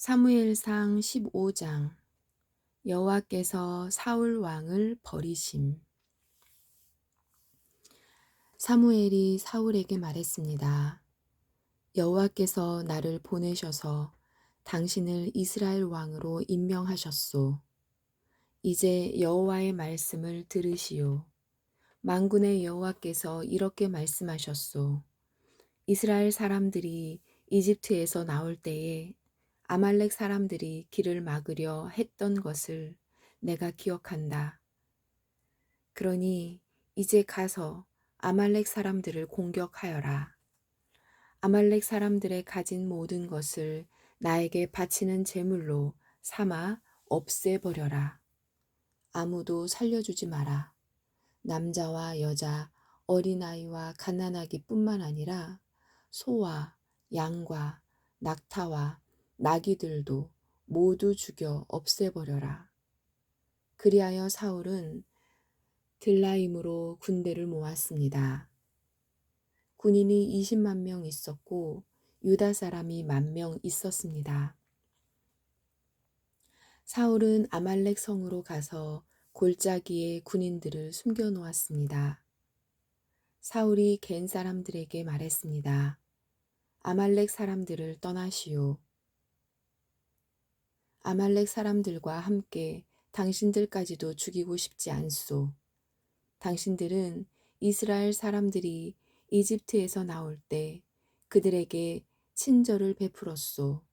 사무엘상 15장. 여호와께서 사울 왕을 버리심. 사무엘이 사울에게 말했습니다. 여호와께서 나를 보내셔서 당신을 이스라엘 왕으로 임명하셨소. 이제 여호와의 말씀을 들으시오. 만군의 여호와께서 이렇게 말씀하셨소. 이스라엘 사람들이 이집트에서 나올 때에 아말렉 사람들이 길을 막으려 했던 것을 내가 기억한다. 그러니 이제 가서 아말렉 사람들을 공격하여라. 아말렉 사람들의 가진 모든 것을 나에게 바치는 제물로 삼아 없애버려라. 아무도 살려주지 마라. 남자와 여자, 어린아이와 갓난아기뿐만 아니라 소와 양과 낙타와 나귀들도 모두 죽여 없애버려라. 그리하여 사울은 들라임으로 군대를 모았습니다. 군인이 20만 명 있었고 유다 사람이 10,000명 있었습니다. 사울은 아말렉 성으로 가서 골짜기에 군인들을 숨겨 놓았습니다. 사울이 겐 사람들에게 말했습니다. 아말렉 사람들을 떠나시오. 아말렉 사람들과 함께 당신들까지도 죽이고 싶지 않소. 당신들은 이스라엘 사람들이 이집트에서 나올 때 그들에게 친절을 베풀었소.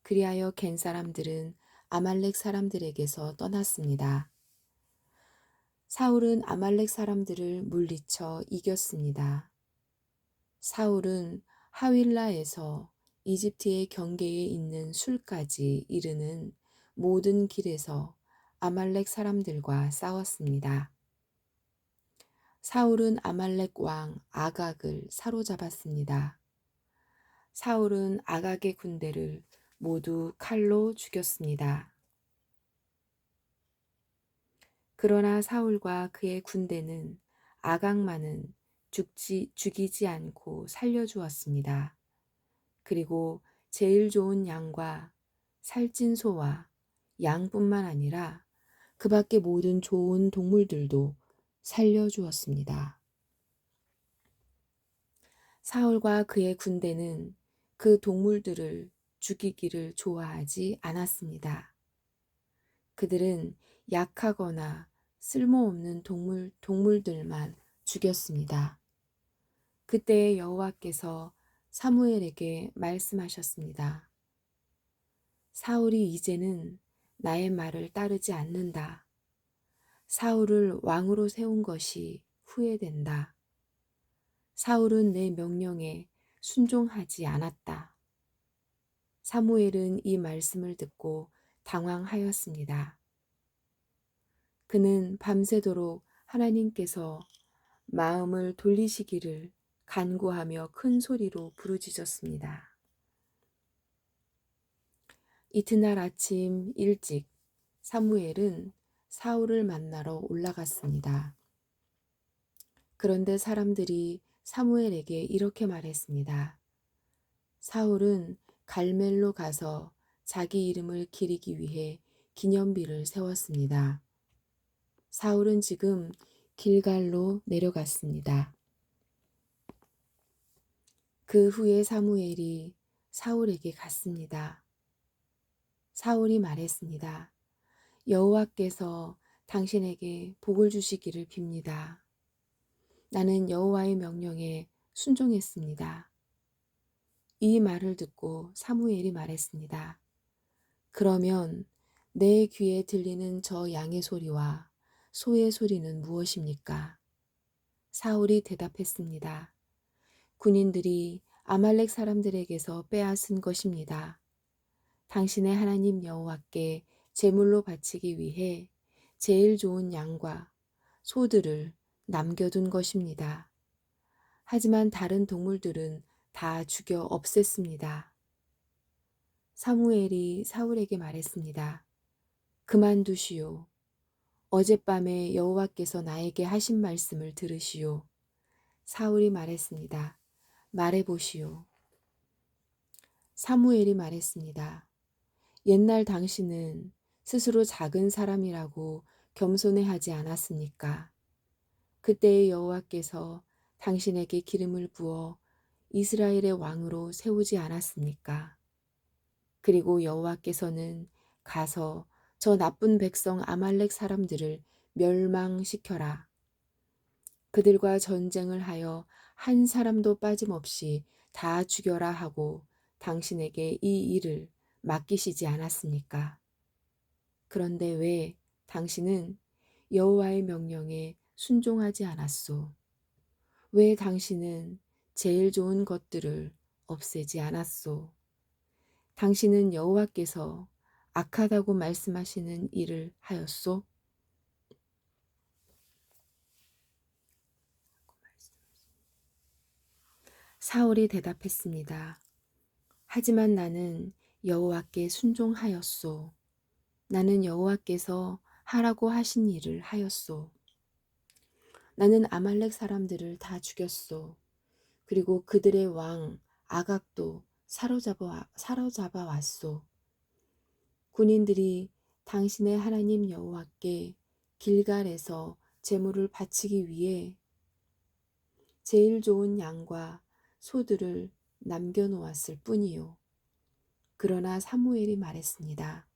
그리하여 겐 사람들은 아말렉 사람들에게서 떠났습니다. 사울은 아말렉 사람들을 물리쳐 이겼습니다. 사울은 하윌라에서 이집트의 경계에 있는 술까지 이르는 모든 길에서 아말렉 사람들과 싸웠습니다. 사울은 아말렉 왕 아각을 사로잡았습니다. 사울은 아각의 군대를 모두 칼로 죽였습니다. 그러나 사울과 그의 군대는 아각만은 죽이지 않고 살려주었습니다. 그리고 제일 좋은 양과 살찐 소와 양뿐만 아니라 그 밖의 모든 좋은 동물들도 살려주었습니다. 사울과 그의 군대는 그 동물들을 죽이기를 좋아하지 않았습니다. 그들은 약하거나 쓸모없는 동물들만 죽였습니다. 그때 여호와께서 사무엘에게 말씀하셨습니다. 사울이 이제는 나의 말을 따르지 않는다. 사울을 왕으로 세운 것이 후회된다. 사울은 내 명령에 순종하지 않았다. 사무엘은 이 말씀을 듣고 당황하였습니다. 그는 밤새도록 하나님께서 마음을 돌리시기를 간구하며 큰 소리로 부르짖었습니다. 이튿날 아침 일찍 사무엘은 사울을 만나러 올라갔습니다. 그런데 사람들이 사무엘에게 이렇게 말했습니다. 사울은 갈멜로 가서 자기 이름을 기리기 위해 기념비를 세웠습니다. 사울은 지금 길갈로 내려갔습니다. 그 후에 사무엘이 사울에게 갔습니다. 사울이 말했습니다. 여호와께서 당신에게 복을 주시기를 빕니다. 나는 여호와의 명령에 순종했습니다. 이 말을 듣고 사무엘이 말했습니다. 그러면 내 귀에 들리는 저 양의 소리와 소의 소리는 무엇입니까? 사울이 대답했습니다. 군인들이 아말렉 사람들에게서 빼앗은 것입니다. 당신의 하나님 여호와께 제물로 바치기 위해 제일 좋은 양과 소들을 남겨둔 것입니다. 하지만 다른 동물들은 다 죽여 없앴습니다. 사무엘이 사울에게 말했습니다. 그만두시오. 어젯밤에 여호와께서 나에게 하신 말씀을 들으시오. 사울이 말했습니다. 말해보시오. 사무엘이 말했습니다. 옛날 당신은 스스로 작은 사람이라고 겸손해하지 않았습니까? 그때의 여호와께서 당신에게 기름을 부어 이스라엘의 왕으로 세우지 않았습니까? 그리고 여호와께서는 가서 저 나쁜 백성 아말렉 사람들을 멸망시켜라. 그들과 전쟁을 하여 한 사람도 빠짐없이 다 죽여라 하고 당신에게 이 일을 맡기시지 않았습니까? 그런데 왜 당신은 여호와의 명령에 순종하지 않았소? 왜 당신은 제일 좋은 것들을 없애지 않았소? 당신은 여호와께서 악하다고 말씀하시는 일을 하였소? 사울이 대답했습니다. 하지만 나는 여호와께 순종하였소. 나는 여호와께서 하라고 하신 일을 하였소. 나는 아말렉 사람들을 다 죽였소. 그리고 그들의 왕 아각도 사로잡아 왔소. 군인들이 당신의 하나님 여호와께 길갈에서 제물을 바치기 위해 제일 좋은 양과 소들을 남겨놓았을 뿐이요. 그러나 사무엘이 말했습니다.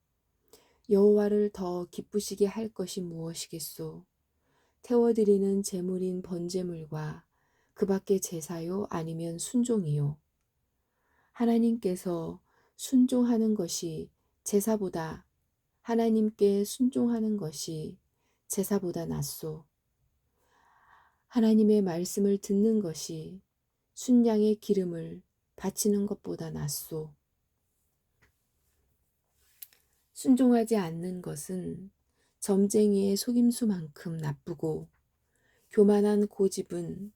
여호와를 더 기쁘시게 할 것이 무엇이겠소? 태워드리는 제물인 번제물과 그 밖의 제사요 아니면 순종이요. 하나님께서 순종하는 것이 제사보다 하나님께 순종하는 것이 제사보다 낫소. 하나님의 말씀을 듣는 것이 순양의 기름을 바치는 것보다 낫소. 순종하지 않는 것은 점쟁이의 속임수만큼 나쁘고 교만한 고집은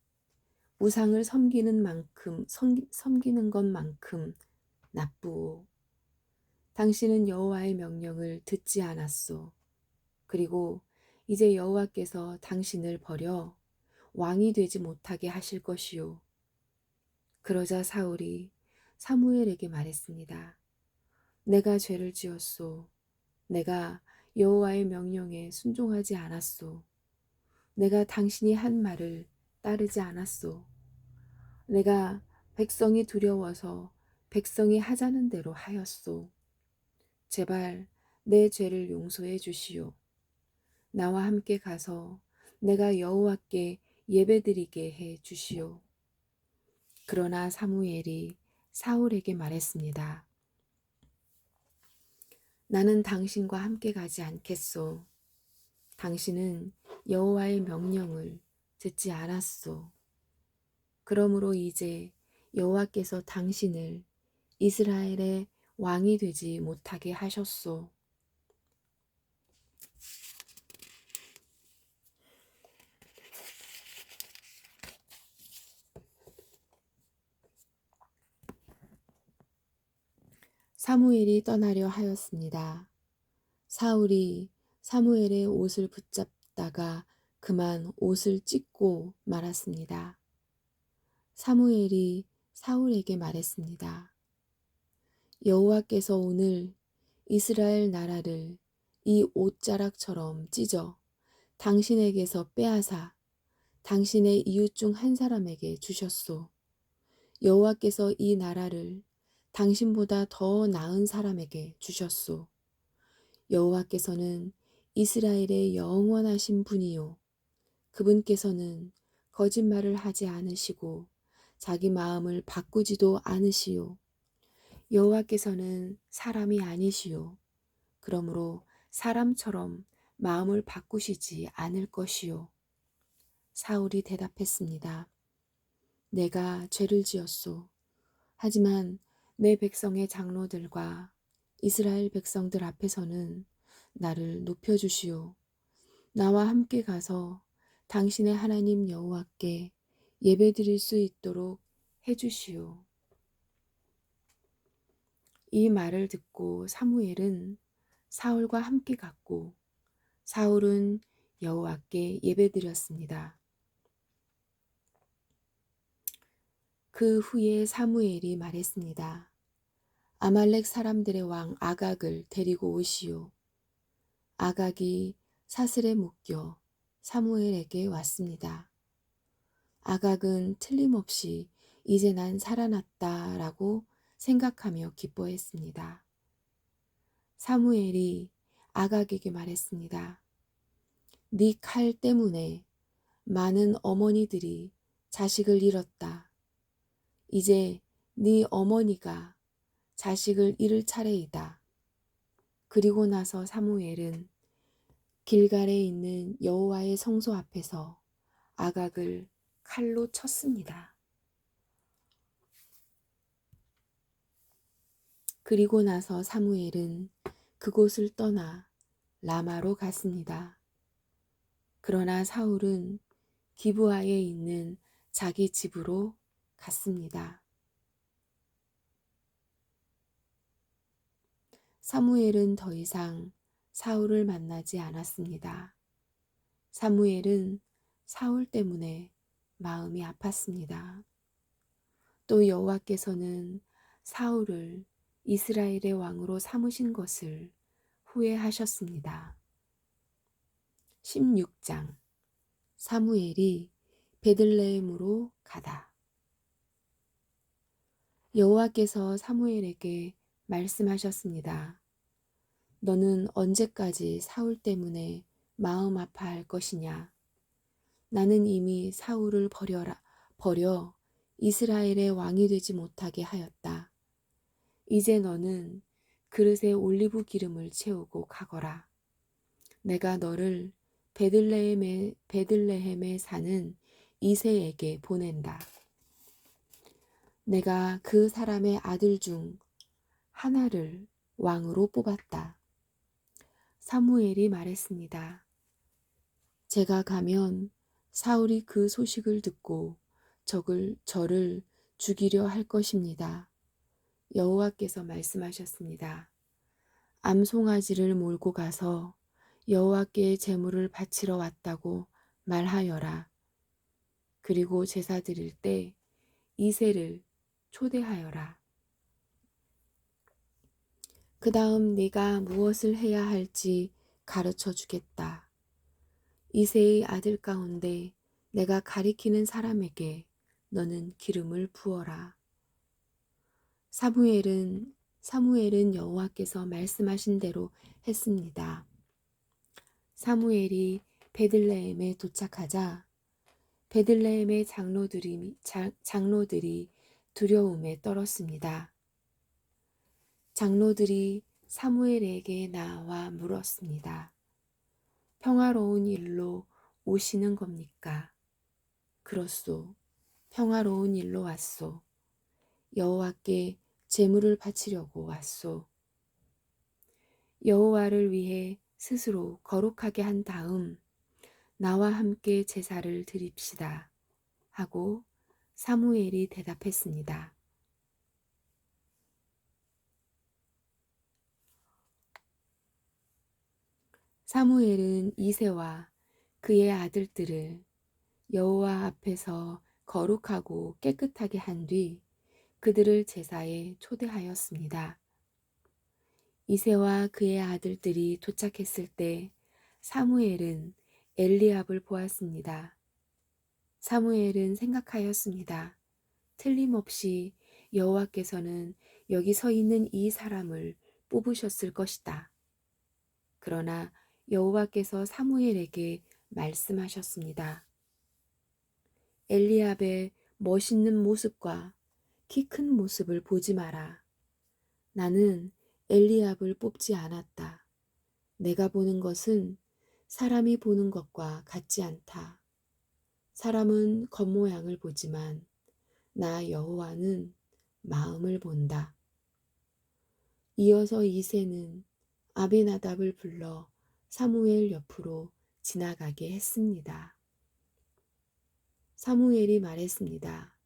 우상을 섬기는 것만큼 나쁘오. 당신은 여호와의 명령을 듣지 않았소. 그리고 이제 여호와께서 당신을 버려 왕이 되지 못하게 하실 것이요. 그러자 사울이 사무엘에게 말했습니다. 내가 죄를 지었소. 내가 여호와의 명령에 순종하지 않았소. 내가 당신이 한 말을 따르지 않았소. 내가 백성이 두려워서 백성이 하자는 대로 하였소. 제발 내 죄를 용서해 주시오. 나와 함께 가서 내가 여호와께 예배드리게 해 주시오. 그러나 사무엘이 사울에게 말했습니다. 나는 당신과 함께 가지 않겠소. 당신은 여호와의 명령을 듣지 않았소. 그러므로 이제 여호와께서 당신을 이스라엘의 왕이 되지 못하게 하셨소. 사무엘이 떠나려 하였습니다. 사울이 사무엘의 옷을 붙잡다가 그만 옷을 찢고 말았습니다. 사무엘이 사울에게 말했습니다. 여호와께서 오늘 이스라엘 나라를 이 옷자락처럼 찢어 당신에게서 빼앗아 당신의 이웃 중 한 사람에게 주셨소. 여호와께서 이 나라를 당신보다 더 나은 사람에게 주셨소. 여호와께서는 이스라엘의 영원하신 분이요. 그분께서는 거짓말을 하지 않으시고 자기 마음을 바꾸지도 않으시오. 여호와께서는 사람이 아니시오. 그러므로 사람처럼 마음을 바꾸시지 않을 것이요. 사울이 대답했습니다. 내가 죄를 지었소. 하지만 내 백성의 장로들과 이스라엘 백성들 앞에서는 나를 높여주시오. 나와 함께 가서 당신의 하나님 여호와께 예배드릴 수 있도록 해주시오. 이 말을 듣고 사무엘은 사울과 함께 갔고 사울은 여호와께 예배드렸습니다. 그 후에 사무엘이 말했습니다. 아말렉 사람들의 왕 아각을 데리고 오시오. 아각이 사슬에 묶여 사무엘에게 왔습니다. 아각은 틀림없이 이제 난 살아났다라고 생각하며 기뻐했습니다. 사무엘이 아각에게 말했습니다. 네 칼 때문에 많은 어머니들이 자식을 잃었다. 이제 네 어머니가 자식을 잃을 차례이다. 그리고 나서 사무엘은 길갈에 있는 여호와의 성소 앞에서 아각을 칼로 쳤습니다. 그리고 나서 사무엘은 그곳을 떠나 라마로 갔습니다. 그러나 사울은 기브아에 있는 자기 집으로 갔습니다. 사무엘은 더 이상 사울을 만나지 않았습니다. 사무엘은 사울 때문에 마음이 아팠습니다. 또 여호와께서는 사울을 이스라엘의 왕으로 삼으신 것을 후회하셨습니다. 16장 사무엘이 베들레헴으로 가다. 여호와께서 사무엘에게 말씀하셨습니다. 너는 언제까지 사울 때문에 마음 아파할 것이냐? 나는 이미 사울을 버려 이스라엘의 왕이 되지 못하게 하였다. 이제 너는 그릇에 올리브 기름을 채우고 가거라. 내가 너를 베들레헴에 사는 이새에게 보낸다. 내가 그 사람의 아들 중 하나를 왕으로 뽑았다. 사무엘이 말했습니다. 제가 가면 사울이 그 소식을 듣고 저를 죽이려 할 것입니다. 여호와께서 말씀하셨습니다. 암송아지를 몰고 가서 여호와께 제물을 바치러 왔다고 말하여라. 그리고 제사 드릴 때 이새를 초대하여라. 그 다음 네가 무엇을 해야 할지 가르쳐 주겠다. 이새의 아들 가운데 내가 가리키는 사람에게 너는 기름을 부어라. 사무엘은 여호와께서 말씀하신 대로 했습니다. 사무엘이 베들레헴에 도착하자 베들레헴의 장로들이 두려움에 떨었습니다. 장로들이 사무엘에게 나와 물었습니다. 평화로운 일로 오시는 겁니까? 그렇소. 평화로운 일로 왔소. 여호와께 제물을 바치려고 왔소. 여호와를 위해 스스로 거룩하게 한 다음 나와 함께 제사를 드립시다. 하고 사무엘이 대답했습니다. 사무엘은 이새와 그의 아들들을 여호와 앞에서 거룩하고 깨끗하게 한 뒤 그들을 제사에 초대하였습니다. 이새와 그의 아들들이 도착했을 때 사무엘은 엘리압을 보았습니다. 사무엘은 생각하였습니다. 틀림없이 여호와께서는 여기 서 있는 이 사람을 뽑으셨을 것이다. 그러나 여호와께서 사무엘에게 말씀하셨습니다. 엘리압의 멋있는 모습과 키 큰 모습을 보지 마라. 나는 엘리압을 뽑지 않았다. 내가 보는 것은 사람이 보는 것과 같지 않다. 사람은 겉모양을 보지만 나 여호와는 마음을 본다. 이어서 이새는 아비나답을 불러 사무엘 옆으로 지나가게 했습니다. 사무엘이 말했습니다.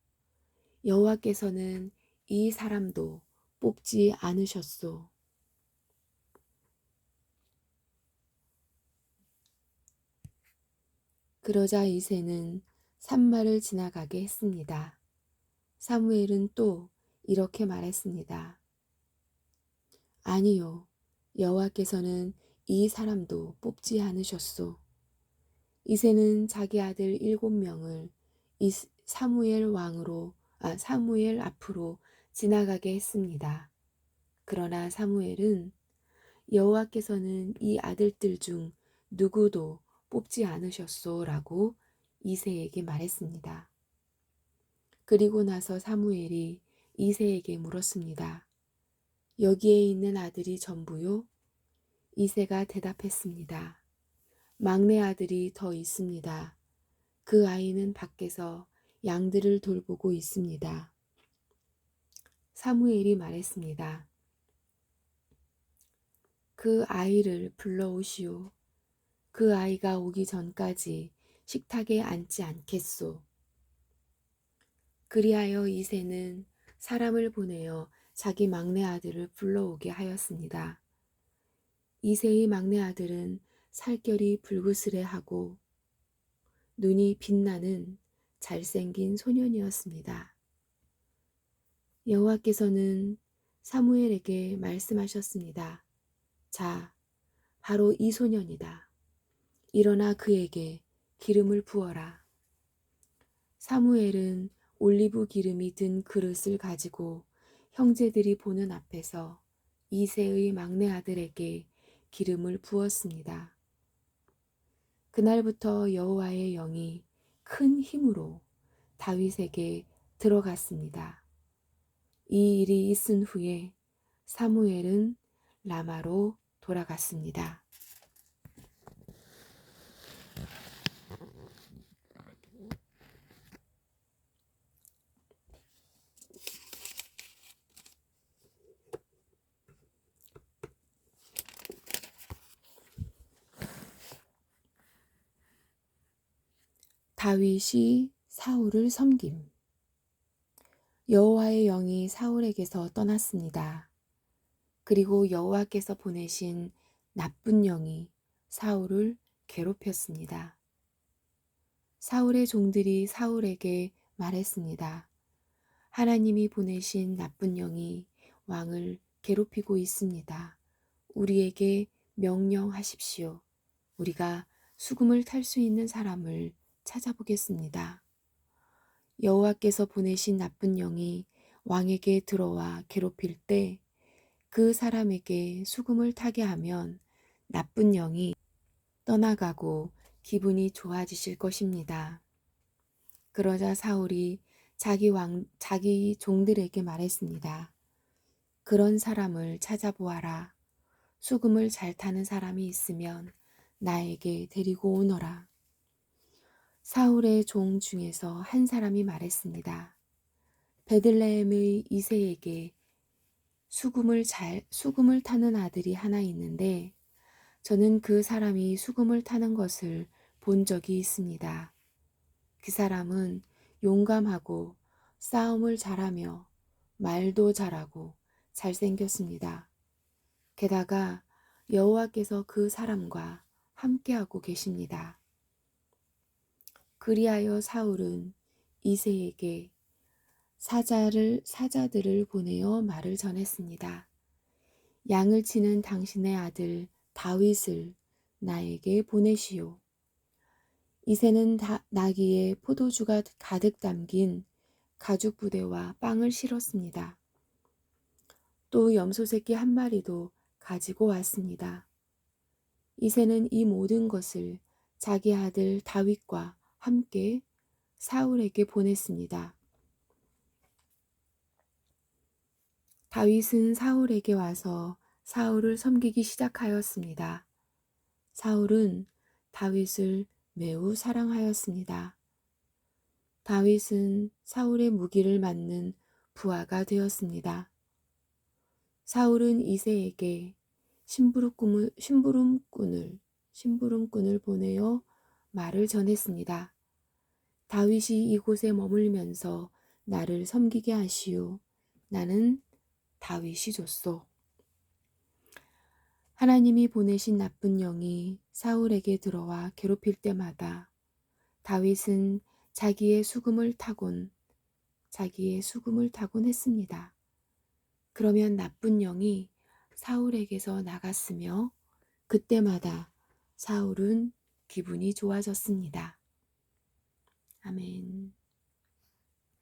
여호와께서는 이 사람도 뽑지 않으셨소. 그러자 이새는 산마를 지나가게 했습니다. 사무엘은 또 이렇게 말했습니다. 아니요, 여호와께서는 이 사람도 뽑지 않으셨소. 이새는 자기 아들 7명을 사무엘 앞으로 지나가게 했습니다. 그러나 사무엘은 여호와께서는 이 아들들 중 누구도 뽑지 않으셨소라고 이새에게 말했습니다. 그리고 나서 사무엘이 이새에게 물었습니다. 여기에 있는 아들이 전부요? 이새가 대답했습니다. 막내 아들이 더 있습니다. 그 아이는 밖에서 양들을 돌보고 있습니다. 사무엘이 말했습니다. 그 아이를 불러오시오. 그 아이가 오기 전까지 식탁에 앉지 않겠소. 그리하여 이새는 사람을 보내어 자기 막내 아들을 불러오게 하였습니다. 이새의 막내 아들은 살결이 불그스레하고 눈이 빛나는 잘생긴 소년이었습니다. 여호와께서는 사무엘에게 말씀하셨습니다. 자, 바로 이 소년이다. 일어나 그에게 기름을 부어라. 사무엘은 올리브 기름이 든 그릇을 가지고 형제들이 보는 앞에서 이새의 막내 아들에게 기름을 부었습니다. 그날부터 여호와의 영이 큰 힘으로 다윗에게 들어갔습니다. 이 일이 있은 후에 사무엘은 라마로 돌아갔습니다. 다윗이 사울을 섬김. 여호와의 영이 사울에게서 떠났습니다. 그리고 여호와께서 보내신 나쁜 영이 사울을 괴롭혔습니다. 사울의 종들이 사울에게 말했습니다. 하나님이 보내신 나쁜 영이 왕을 괴롭히고 있습니다. 우리에게 명령하십시오. 우리가 수금을 탈 수 있는 사람을 찾아보겠습니다. 여호와께서 보내신 나쁜 영이 왕에게 들어와 괴롭힐 때 그 사람에게 수금을 타게 하면 나쁜 영이 떠나가고 기분이 좋아지실 것입니다. 그러자 사울이 자기 종들에게 말했습니다. 그런 사람을 찾아보아라. 수금을 잘 타는 사람이 있으면 나에게 데리고 오너라. 사울의 종 중에서 한 사람이 말했습니다. 베들레헴의 이새에게 수금을 타는 아들이 하나 있는데 저는 그 사람이 수금을 타는 것을 본 적이 있습니다. 그 사람은 용감하고 싸움을 잘하며 말도 잘하고 잘생겼습니다. 게다가 여호와께서 그 사람과 함께하고 계십니다. 그리하여 사울은 이새에게 사자들을 보내어 말을 전했습니다. 양을 치는 당신의 아들 다윗을 나에게 보내시오. 이새는 나귀에 포도주가 가득 담긴 가죽 부대와 빵을 실었습니다. 또 염소 새끼 한 마리도 가지고 왔습니다. 이새는 이 모든 것을 자기 아들 다윗과 함께 사울에게 보냈습니다. 다윗은 사울에게 와서 사울을 섬기기 시작하였습니다. 사울은 다윗을 매우 사랑하였습니다. 다윗은 사울의 무기를 맞는 부하가 되었습니다. 사울은 이새에게 심부름꾼을 보내어 말을 전했습니다. 다윗이 이곳에 머물면서 나를 섬기게 하시오. 나는 다윗이 줬소. 하나님이 보내신 나쁜 영이 사울에게 들어와 괴롭힐 때마다 다윗은 자기의 수금을 타곤 했습니다. 그러면 나쁜 영이 사울에게서 나갔으며 그때마다 사울은 기분이 좋아졌습니다. 아멘.